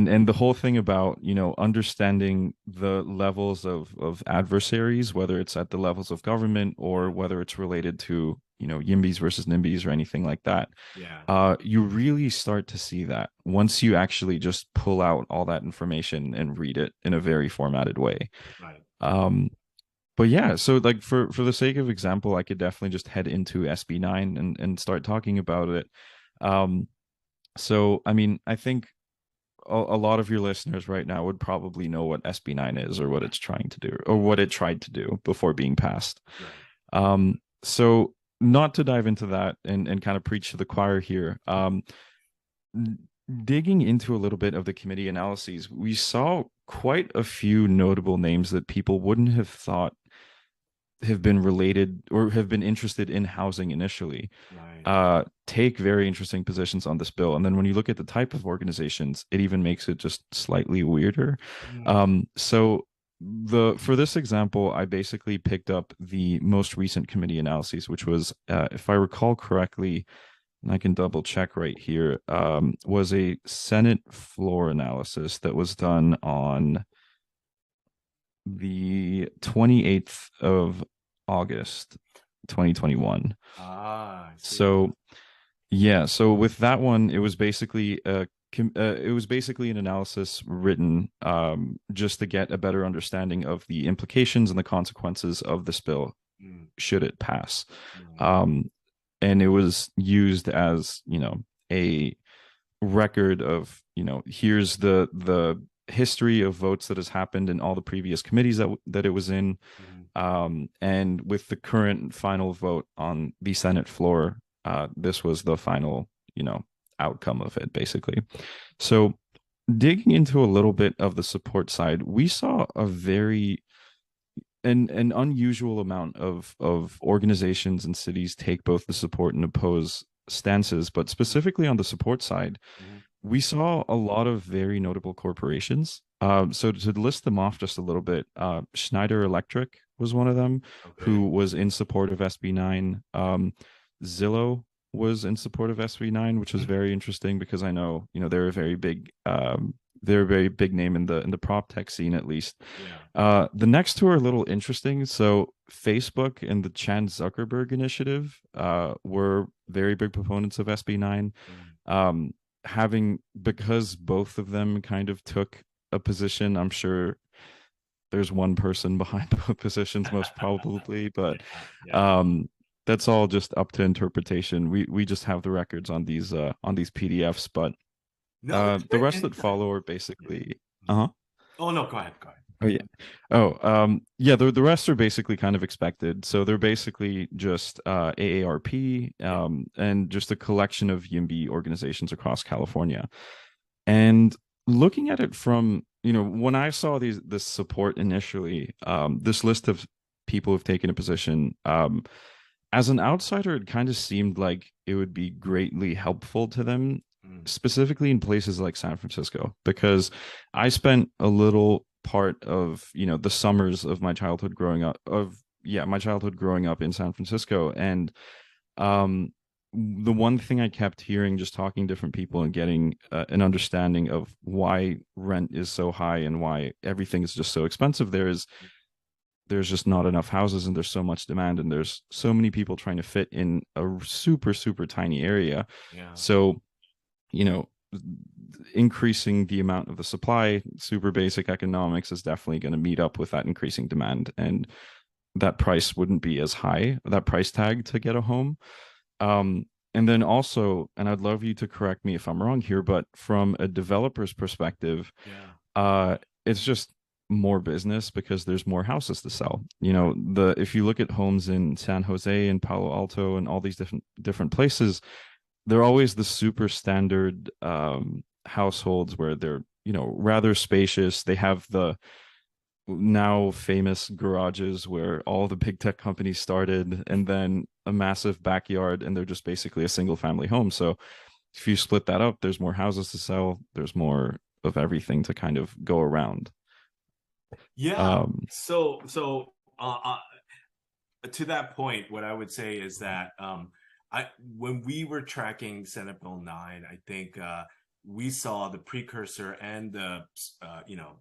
and the whole thing about, understanding the levels of adversaries, whether it's at the levels of government or whether it's related to, yimbys versus nimbys or anything like that. Yeah. You really start to see that once you actually just pull out all that information and read it in a very formatted way. Right. Um, but yeah, so like for the sake of example, I could definitely just head into SB9 and start talking about it. Um, so I mean, I think a lot of your listeners right now would probably know what SB9 is or what it's trying to do or what it tried to do before being passed. Right. So not to dive into that and kind of preach to the choir here. Digging into a little bit of the committee analyses, we saw quite a few notable names that people wouldn't have thought have been related or have been interested in housing initially, Right. take very interesting positions on this bill. And then when you look at the type of organizations, it even makes it just slightly weirder. Mm. So the for this example, I basically picked up the most recent committee analyses, which was, if I recall correctly, and I can double check right here, was a Senate floor analysis that was done on the 28th of August, 2021. I see. So yeah, so with that one, it was basically an analysis written just to get a better understanding of the implications and the consequences of this bill Mm. should it pass. Right. Um, and it was used as, a record of, here's the history of votes that has happened in all the previous committees that it was in, Mm. and with the current final vote on the Senate floor, this was the final, outcome of it, basically. So, digging into a little bit of the support side, we saw an unusual amount of organizations and cities take both the support and oppose stances, but specifically on the support side, Mm. we saw a lot of very notable corporations. So to list them off just a little bit, Schneider Electric was one of them, Okay. who was in support of SB9. Zillow was in support of SB9, which was Mm. very interesting because I know, they're a very big name in the prop tech scene at least. Yeah. The next two are a little interesting. So Facebook and the Chan Zuckerberg initiative were very big proponents of SB9. Mm. Um, Having because both of them kind of took a position, I'm sure there's one person behind both positions most probably, but Yeah. Yeah. um, that's all just up to interpretation. We just have the records on these PDFs, but No, that's the very rest that interesting. follow are Yeah. basically Mm. uh-huh. Oh no, go ahead. Go ahead. Oh yeah. Oh, yeah, the rest are basically kind of expected. So they're basically just AARP, Yeah. and just a collection of YIMBY organizations across California. And looking at it from, when I saw this support initially, this list of people who've taken a position, as an outsider, it kind of seemed like it would be greatly helpful to them, Mm. specifically in places like San Francisco, because I spent a little part of, the summers of my childhood growing up in San Francisco. And um, the one thing I kept hearing, just talking to different people and getting an understanding of why rent is so high and why everything is just so expensive there, is there's just not enough houses and there's so much demand and there's so many people trying to fit in a super, super tiny area. Yeah. So, you know, increasing the amount of the supply, super basic economics, is definitely going to meet up with that increasing demand. And that price wouldn't be as high, that price tag to get a home. Um, and then also, and I'd love you to correct me if I'm wrong here, but from a developer's perspective, Yeah. uh, it's just more business because there's more houses to sell. Right. The if you look at homes in San Jose and Palo Alto and all these different places, they're always the super standard households where they're, rather spacious. They have the now famous garages where all the big tech companies started, and then a massive backyard, and they're just basically a single family home. So if you split that up, there's more houses to sell, there's more of everything to kind of go around. Yeah. Um, To that point, what I would say is that I when we were tracking Senate Bill 9, I think we saw the precursor and the you know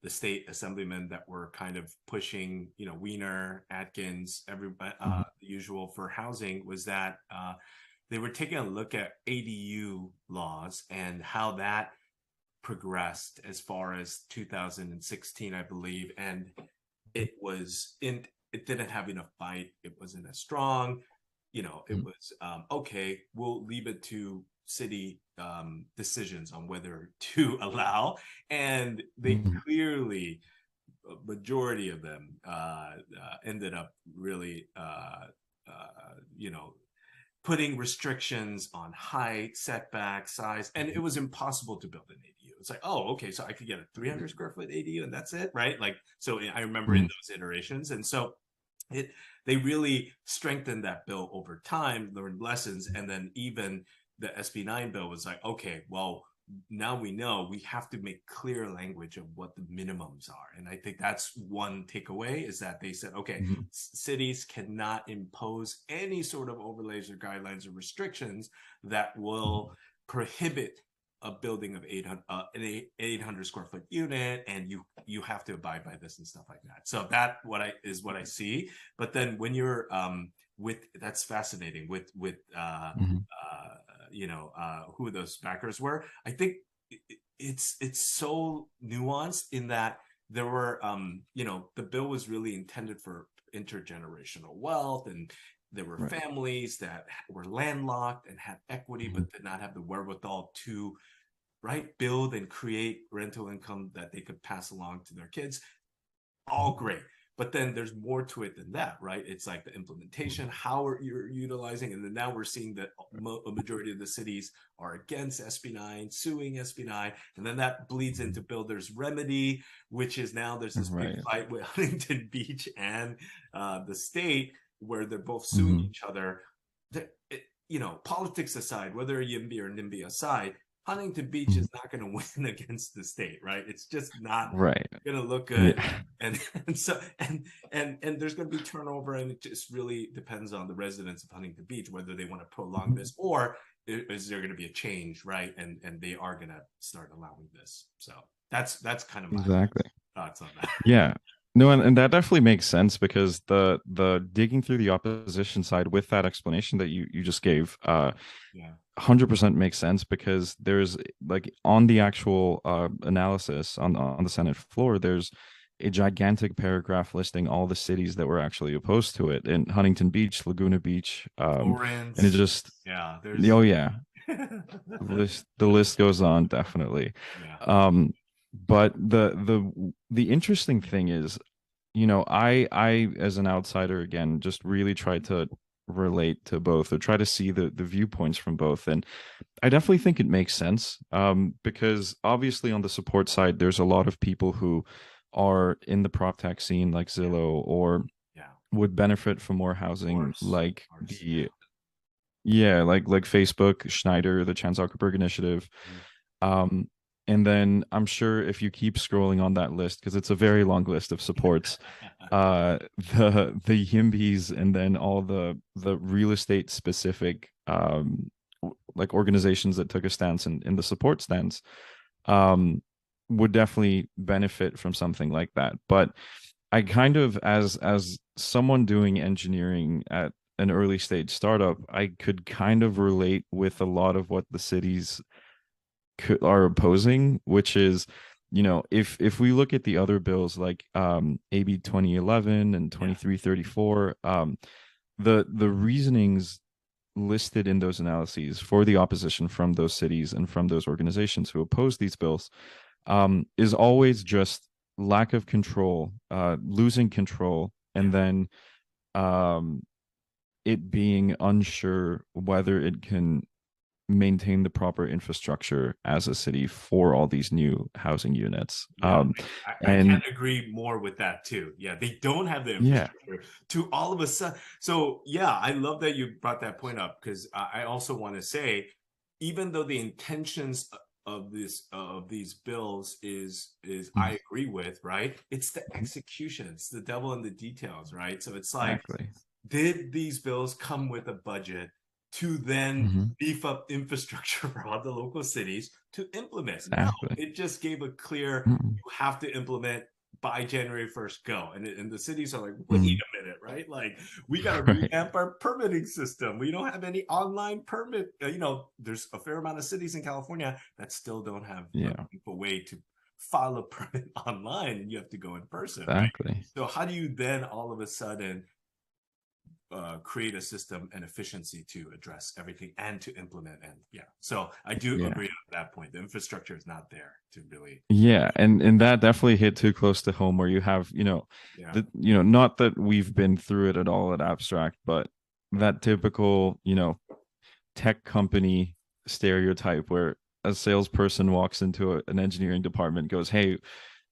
the state assemblymen that were kind of pushing, you know, Weiner, Atkins, everybody, Mhm. the usual for housing, was that they were taking a look at ADU laws and how that progressed as far as 2016, I believe, and it was in it didn't have enough bite. It wasn't as strong. You know, it Mhm. was okay. We'll leave it to city decisions on whether to allow, and they Mhm. clearly, a majority of them ended up really, you know, putting restrictions on height, setback, size, and it was impossible to build an ADU. It's like, oh, okay, so I could get a 300 square foot ADU and that's it, right? Like, so I remember in Mhm. those iterations, and so it they really strengthened that bill over time, learned lessons, and then even the SB9 bill was like, okay, well, now we know we have to make clear language of what the minimums are. And I think that's one takeaway, is that they said, okay, Mhm. cities cannot impose any sort of overlays or guidelines or restrictions that will prohibit a building of 800 an 800 square foot unit, and you have to abide by this and stuff like that. So that what I see. But then when you're with that's fascinating with Mhm. you know, who those backers were. I think it's so nuanced in that there were, you know, the bill was really intended for intergenerational wealth, and there were Right. families that were landlocked and had equity Mhm. but did not have the wherewithal to, right, build and create rental income that they could pass along to their kids. All great. But then there's more to it than that, right? It's like the Mhm. implementation, how you're utilizing, and then now we're seeing that a majority of the cities are against SB9, suing SB9, and then that bleeds Mhm. into builders remedy, which is now there's this big Right. fight with Huntington Beach and the state, where they're both suing Mhm. each other. You know, politics aside, whether YIMBY or NIMBY aside, Huntington Beach Mhm. is not going to win against the state, right? It's just not Right. going to look good, Yeah. and and there's going to be turnover, and it just really depends on the residents of Huntington Beach whether they want to prolong Mhm. this, or is there going to be a change, right? And they are going to start allowing this. So that's kind of my Exactly. thoughts on that. Yeah. No, and that definitely makes sense because the digging through the opposition side with that explanation that you just gave, Yeah, 100% makes sense because there's like on the actual analysis on the Senate floor, there's a gigantic paragraph listing all the cities that were actually opposed to it in Huntington Beach, Laguna Beach, and it Torrance. just Yeah, there's oh yeah, the list goes on definitely. yeah, Um, but the interesting thing is, I as an outsider again just really try to relate to both or try to see the viewpoints from both, and I definitely think it makes sense, because obviously on the support side there's a lot of people who are in the prop tech scene like yeah, Zillow or yeah. would benefit from more housing like Of course, yeah. the yeah, like Facebook, Schneider, the Chan Zuckerberg Initiative. Mhm. Um, and then I'm sure if you keep scrolling on that list, because it's a very long list of supports, the Yimbys and then all the real estate specific like organizations that took a stance in the support stance um would definitely benefit from something like that. But I kind of as someone doing engineering at an early stage startup, I could kind of relate with a lot of what the cities are opposing, which is, if we look at the other bills like AB 2011 and Yeah, 2334, the reasonings listed in those analyses for the opposition from those cities and from those organizations who oppose these bills is always just lack of control, losing control, and yeah. then um, it being unsure whether it can maintain the proper infrastructure as a city for all these new housing units. Yeah, I can't And agree more with that too. Yeah, they don't have the yeah, infrastructure to all of a sudden. So yeah, I love that you brought that point up, because I also want to say, even though the intentions of this of these bills is I agree with, right? It's the execution, it's the devil in the details, right? So it's like, exactly. did these bills come with a budget? to then Hmm. beef up infrastructure for all the local cities to implement. No, Exactly. it just gave a clear, Mm. you have to implement by January 1st, go. And the cities are like, wait Mm. a minute, right? Like, we got to Right. revamp our permitting system. We don't have any online permit. There's a fair amount of cities in California that still don't have a Yeah. meaningful way to file a permit online, and you have to go in person, right? Exactly. So how do you then all of a sudden create a system and efficiency to address everything and to implement? And yeah, so I do Yeah. agree on that point. The infrastructure is not there to really. Yeah, and that definitely hit too close to home where you have, Yeah. not that we've been through it at all at Abstract, but that typical, tech company stereotype where a salesperson walks into an engineering department, goes, "Hey,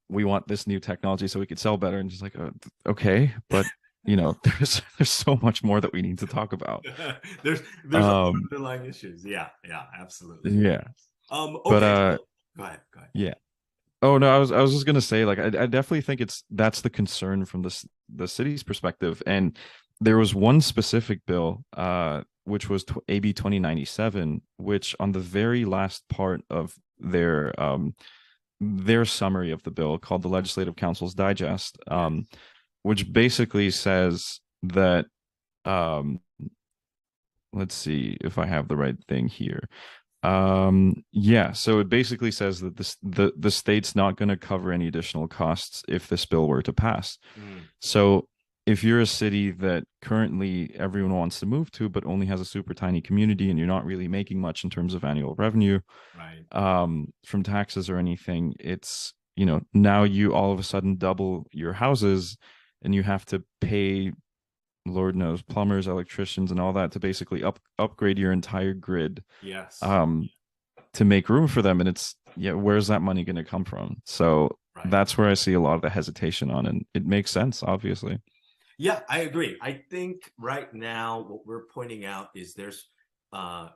we want this new technology so we could sell better," and just like, okay, but there's so much more that we need to talk about. there's other Um, underlying issues. Yeah, yeah, absolutely. yeah, but Okay, so go ahead, go ahead. yeah. Oh no, I was just gonna say, like, I definitely think that's the concern from the city's perspective. And there was one specific bill, which was AB 2097, which on the very last part of their summary of the bill, called the Legislative Council's Digest, Yeah. which basically says that, um, let's see if I have the right thing here. Yeah, so it basically says that the state's not going to cover any additional costs if this bill were to pass. Mm, So if you're a city that currently everyone wants to move to, but only has a super tiny community, and you're not really making much in terms of annual revenue, right. from taxes or anything, it's, now you all of a sudden double your houses, and you have to pay, Lord knows, plumbers, electricians, and all that to basically upgrade your entire grid, Yes. um, to make room for them. And it's, yeah, where's that money going to come from? So Right. that's where I see a lot of the hesitation on, and it makes sense, obviously. Yeah, I agree. I think right now what we're pointing out is there's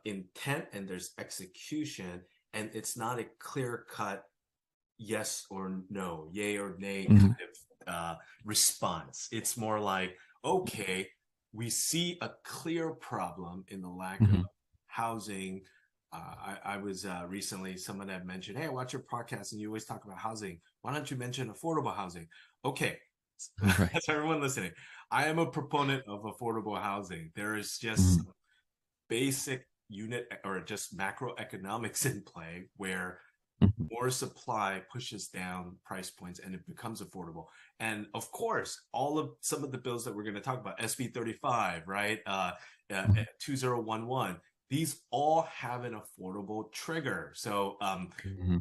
intent and there's execution, and it's not a clear cut yes or no, yay or nay Mhm. kind of response. It's more like, okay, we see a clear problem in the lack of Mhm. housing. I was recently, someone had mentioned, hey, I watch your podcast and you always talk about housing. Why don't you mention affordable housing? Okay, Right. that's everyone listening. I am a proponent of affordable housing. There is just Mhm. some basic unit or just macroeconomics in play where Mhm. more supply pushes down price points and it becomes affordable. And of course, all of some of the bills that we're going to talk about, SB 35, right? 2011, these all have an affordable trigger. So Mhm.